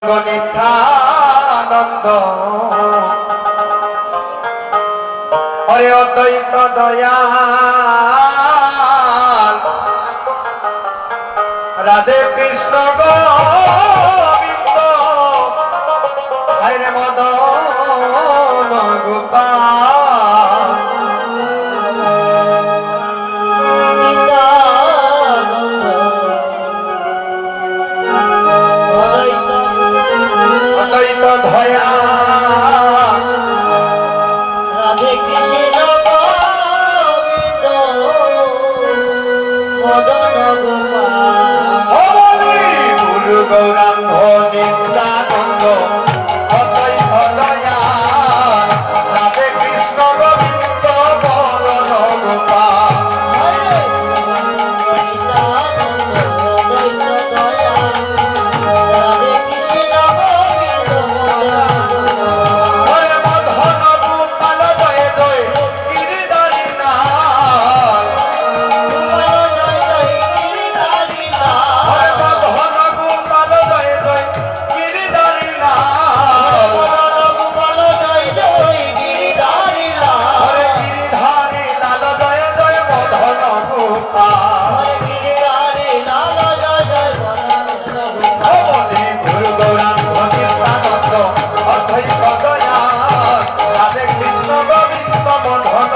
নিত্যানন্দ হরে অদ্বৈত দয়াল রাধে কৃষ্ণ গোবিন্দ হরে মদন গোপাল অদ্বৈত দয়া রাধে কৃষ্ণ গোবিন্দ মদন গোপাল গুরু গৌরাঙ্গ নিত্যানন্দ অদ্বৈত দয়া রাধে কৃষ্ণ গোবিন্দ মদন গোপাল গুরু গৌরাঙ্গ নিত্যানন্দ অদ্বৈত দয়াল রাধে কৃষ্ণ গোবিন্দ মদন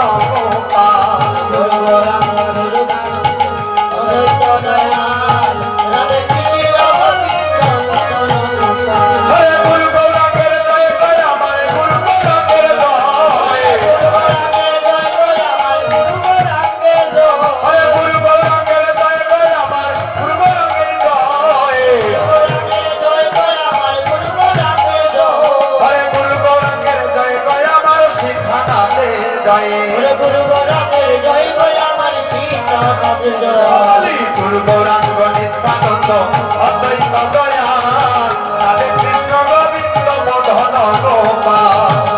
গোপাল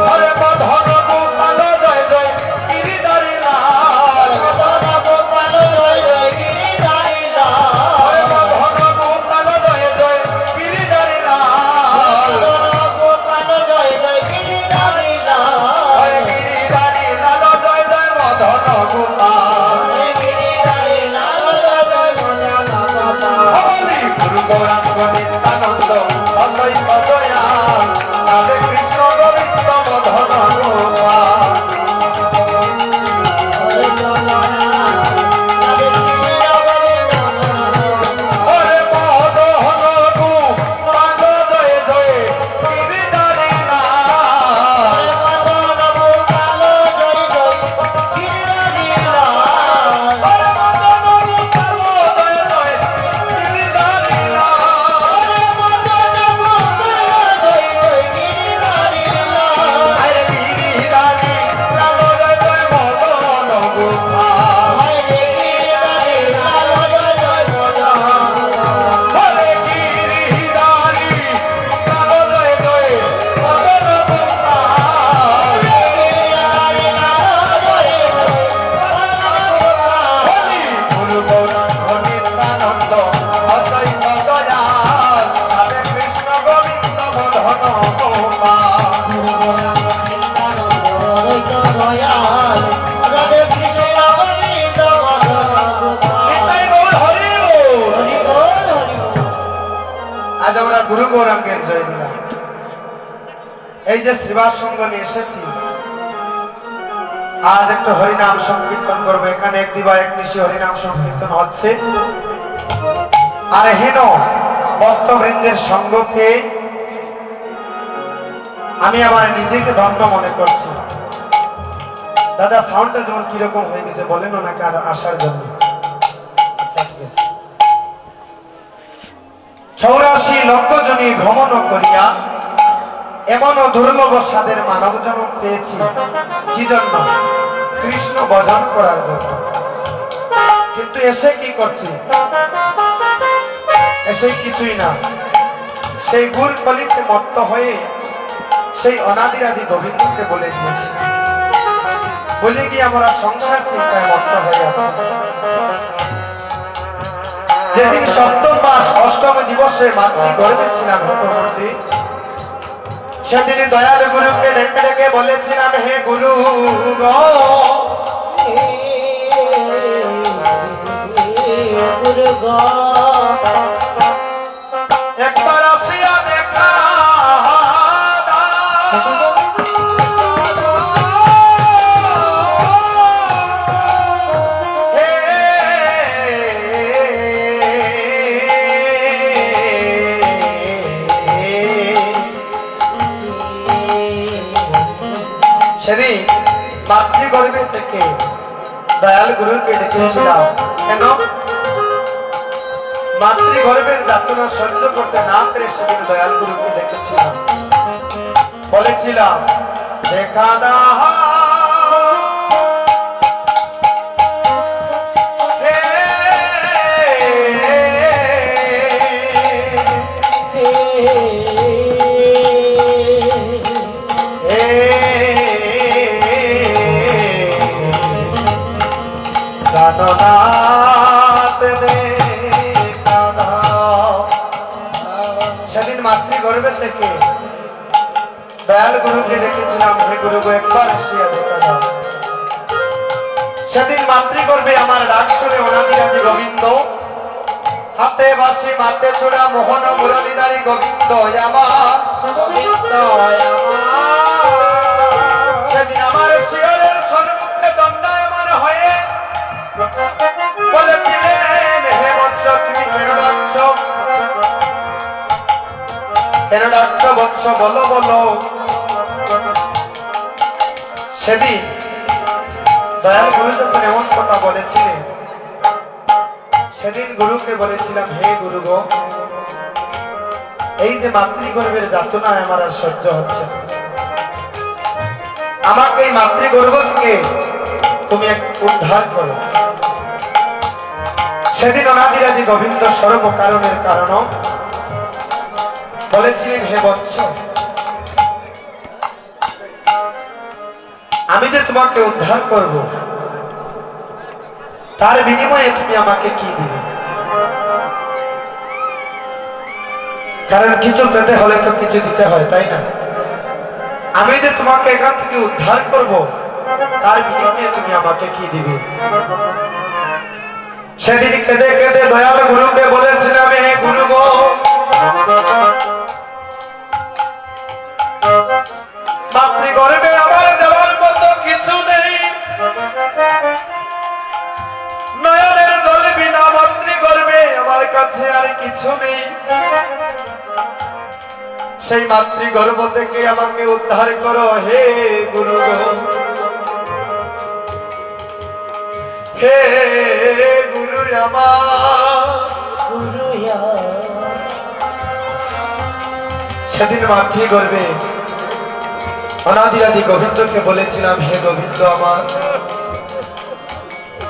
হরে মদন গোপাল জয় জয় গিরিধারী লাল হরে মদন গোপাল জয় জয় গিরিধারী লাল হরে গিরিধারী লাল জয় জয় মদন গোপাল হরি গুরু গৌরাঙ্গ নিত্যানন্দ অদ্বৈত দয়াল রাধে কৃষ্ণ গোবিন্দ মদন গোপাল হরে মদন গোপাল জয় জয় গিরিধারী লাল হরে মদন গোপাল জয় জয় গিরিধারী লাল হরে গিরিধারী লাল জয় জয় মদন গোপাল হরে গিরিধারী লাল জয় জয় মদন গোপাল হরি গুরু গৌরাঙ্গ নিত্যানন্দ অদ্বৈত দয়াল রাধে কৃষ্ণ গোবিন্দ মদন গোপাল নিতাই গৌর হরি বল। আজ আমরা গুরু গৌরাঙ্গের জয় দিলাম। এই যে শ্রীবাস সঙ্গ নিয়ে এসেছি, আজ একটু হরিনাম সংকীর্তন করবো। এখানে এক দিবা এক নিশি হরিনাম সংকীর্তন হচ্ছে। আর হেন ভক্তবৃন্দের সঙ্গকে আমি আমার নিজেকে ধন্য মনে করছি। দাদা সাউন্ডটা যেমন কিরকম হয়ে গেছে বলেন ওনাকে আর আসার জন্য। আচ্ছা ঠিক আছে। 84 লক্ষ জনী ভ্রমণ করিয়া এমন দুর্লভ স্বাদের মানব জন্ম পেয়েছি। কি জন্য? কৃষ্ণ ভজন করার জন্য। কিন্তু এসে কি করছি? এসে কিছুই না, সেই গুল কলিতে মত্ত হয়ে সেই অনাদিরাদি গোবিন্দকে বলে দিয়েছে। বলে গিয়ে আমরা সংসার চিন্তায় মত্ত হয়ে আছি। যেদিন সপ্তম মাস অষ্টম দিবসে মাতৃ গর্ভে ছিলাম হতমূর্তি, সেদিন দয়াল গুরুকে ডেকে ডেকে বলেছিলাম, হে গুরু গো, গুরু গো, একবার আসিয়া দেখা দাও। সেদিন মাতৃগর্ভে থেকে দয়াল গুরুকে ডেকেছিলাম। কেন? মাতৃগর্ভের যাতনা সহ্য করতে না পেরে সেদিন দয়াল গুরুকে ডেকেছিলাম, বলেছিলাম, দেখা দাও হে সেদিন মাতৃগর্ভে থেকে দয়াল গুরুকে ডেকেছিলাম, হে গুরু গো, একবার আসিয়া দেখা দাও। সেদিন মাতৃগর্ভে আমার ডাক শুনে অনাদিরাজি গোবিন্দ, হাতে বাসি মাতে চূড়া মোহন মুরলীধারী গোবিন্দ আমার, গোবিন্দ সেদিন আমার শিয়রের সম্মুখে দণ্ডায়মান হয়ে বলেছিলেন, হে বৎস, তুমি কেন ডাকছ? কেন ডাকছ বৎস, বলো বলো। সেদিন দয়াল গুরু যখন এমন কথা বলেছিলেন, সেদিন গুরুকে বলেছিলাম, হে গুরু গো, এই যে মাতৃগর্ভের যাতনায় আমার আর সহ্য হচ্ছে না, আমাকে এই মাতৃগর্ভ থেকে তুমি এক উদ্ধার করো। সেদিন অনাদিরাজি গোবিন্দ সর্ব কারণের কারণ বলেছিলেন, হে বৎস, আমি যে তোমাকে উদ্ধার করব, তার বিনিময়ে তুমি আমাকে কি দিবে? কারণ কিছু পেতে হলে তো কিছু দিতে হয়, তাই না? আমি যে তোমাকে এখান থেকে উদ্ধার করব, তার বিনিময়ে তুমি আমাকে কি দিবে? সেদিন কেঁদে কেঁদে দয়াল গুরুকে বলেছিলাম, হে গুরু গো, মাতৃগর্ভে আমার দেওয়ার মতো কিছু নেই, নয়নের জল বিনা মাতৃগর্ভে আমার কাছে আর কিছু নেই। সেই মাতৃগর্ভ থেকে আমাকে উদ্ধার করো, হে গুরু গো, হে গুরু আমার। গুরু সেদিন মাতৃগর্ভে অনাদিরাদি গোবিন্দকে বলেছিলাম, হে গোবিন্দ আমার,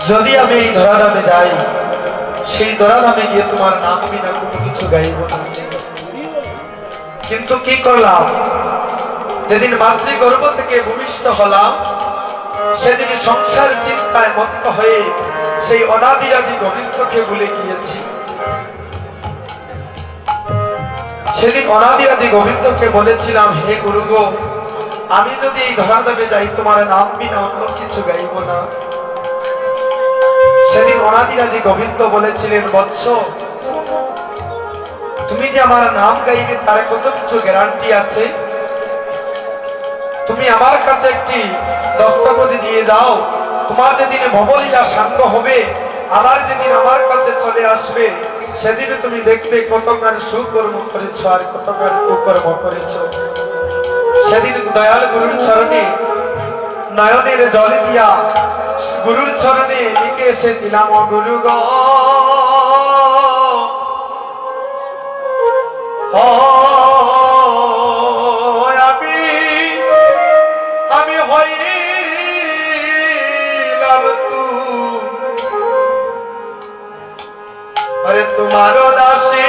যদি আমি এই ধরাধামে যাই, সেই ধরাধামে গিয়ে তোমার নাম বিনা কোনো কিছু গাইব না। কিন্তু কি করলাম? যেদিন মাতৃগর্ভ থেকে ভূমিষ্ঠ হলাম, সেদিন সংসার চিন্তায় মত্ত হয়ে সেই অনাদিরাদি গোবিন্দকে ভুলে গিয়েছি। সেদিন অনাদিরাদি গোবিন্দকে বলেছিলাম, হে গুরু গো, আমি যদি এই ধরাধামে যাই, তোমার নাম বিনা অন্য কিছু গাইব না। সেদিন অনাদিরাদি গোবিন্দ বলেছিলেন, বৎস, তুমি যে আমার নাম গাইবে তার কত কিছু গ্যারান্টি আছে। তুমি আমার কাছে একটি দস্তখত দিয়ে যাও, তোমার যেদিন ভবলীলা সাঙ্গ হবে, আবার যেদিন আমার কাছে চলে আসবে, সেদিন তুমি দেখবে কতকার সুকর্ম করেছ আর কতকার কুকর্ম করেছ। সেদিন দয়াল গুরুর চরণে নয়নের জল দিয়া গুরুর চরণে লিখে এসেছিলাম, গুরু গো, আমি হইলাম আরে তোমার দাসী,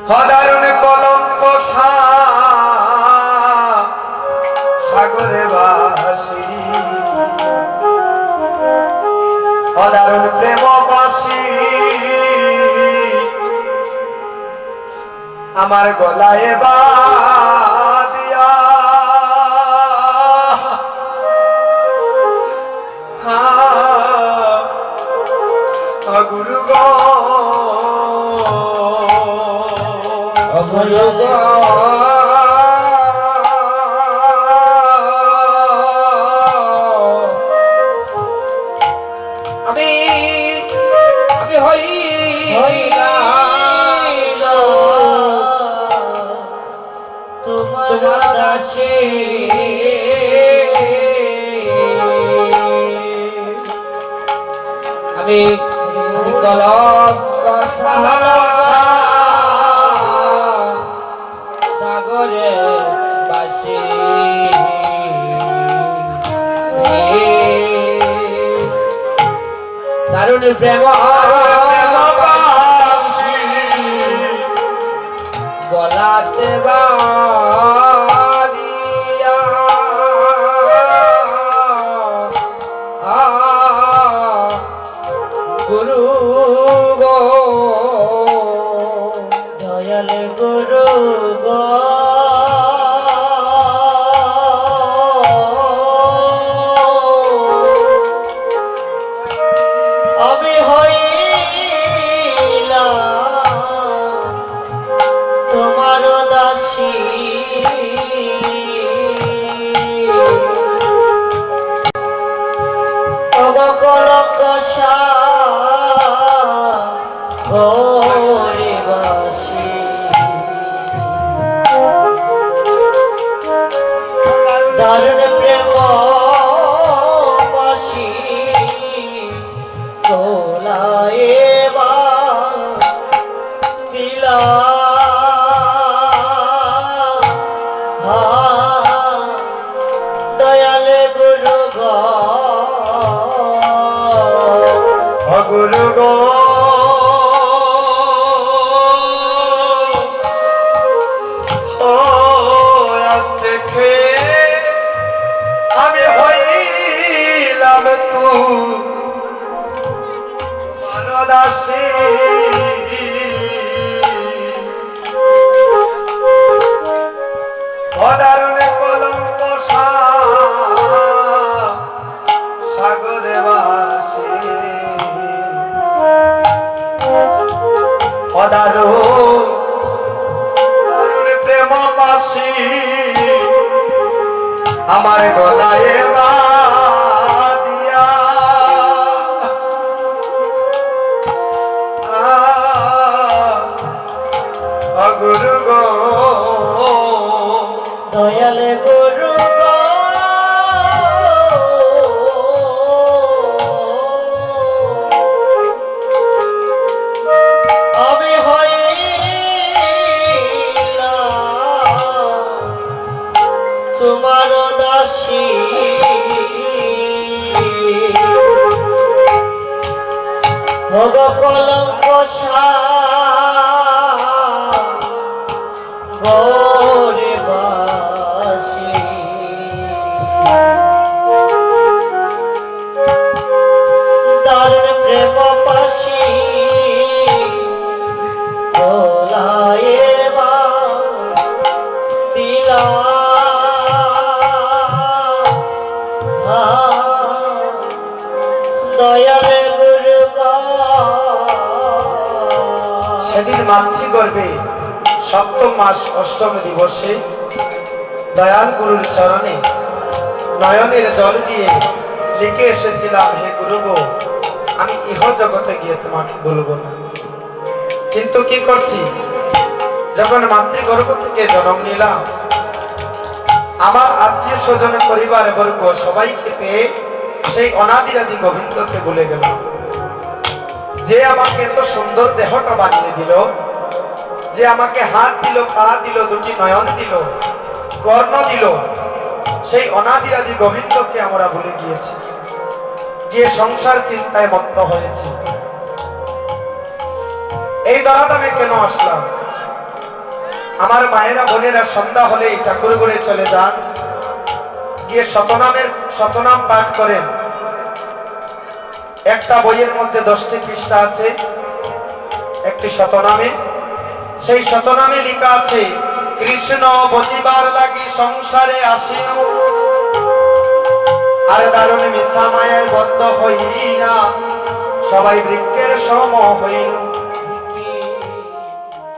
হদারুণ কলঙ্ক সাগরে বাসি অদারুণ প্রেম বাসি আমার গলায় বাদিয়া গুরু গো গুরু গো আমি হইলাম তোমার দাসী আমি কলঙ্ক সাগরে বাসি দারুণ প্রেম গলাতে বাড়িয়া গুরু গো দয়াল গুরু গো আমি হইলাম তোমার দাসী কলঙ্ক সাগরে বাসি দারুণ প্রেম বাসি তোলায় দিলা দয়ালে গুরু গো গুরু গো ও আজ থেকে আমি হইলাম তোমার দাসী অদারুণে কলঙ্ক সাগরে বাসি অদারুণ প্রেম বাসি আমার গলায় বাদিয়া গুরু গো দয়াল গুরু গো আমি হইলাম তোমার দাসী ভোগ কলঙ্ক সাগরে বাসি দারুণ প্রেম পাশি তোলায় দিলা দয়ালে গুরু গো সেদিন মাতৃগর্ভে সপ্তম মাস অষ্টম দিবসে দয়াল গুরুর চরণে নয়নের জল দিয়ে লিখে এসেছিলাম, হে গুরু গো, আমি ইহ জগতে গিয়ে তোমাকে বলবো না। কিন্তু কি করছি, যখন মাতৃগর্ভ থেকে জন্ম নিলাম, আমার আত্মীয় স্বজন পরিবার বর্গ সবাইকে পেয়ে সেই অনাদিরাদি গোবিন্দকে ভুলে গেলাম। যে আমাকে এত সুন্দর দেহটা বানিয়ে দিল, যে আমাকে হাত দিল, পা দিল, দুটি নয়ন দিল, কর্ণ দিল, সেই অনাদিরাদি গোবিন্দকে আমরা ভুলে গিয়েছি, গিয়ে সংসার চিন্তায় মত্ত হয়েছি। এই দরাদামে কেন আসলাম? আমার মায়েরা বোনেরা সন্ধ্যা হলেই ঠাকুর ঘরে চলে যান, গিয়ে শতনাম পাঠ করেন। একটা বইয়ের মধ্যে 10টি পৃষ্ঠা আছে একটি শতনামে। সেই শতনামে লেখা আছে, কৃষ্ণ বজিবার লাগি সংসারে আসিল, আর দারুণ মিছা মায়ায় বদ্ধ হইয়া সবাই বৃক্ষের সম হইল।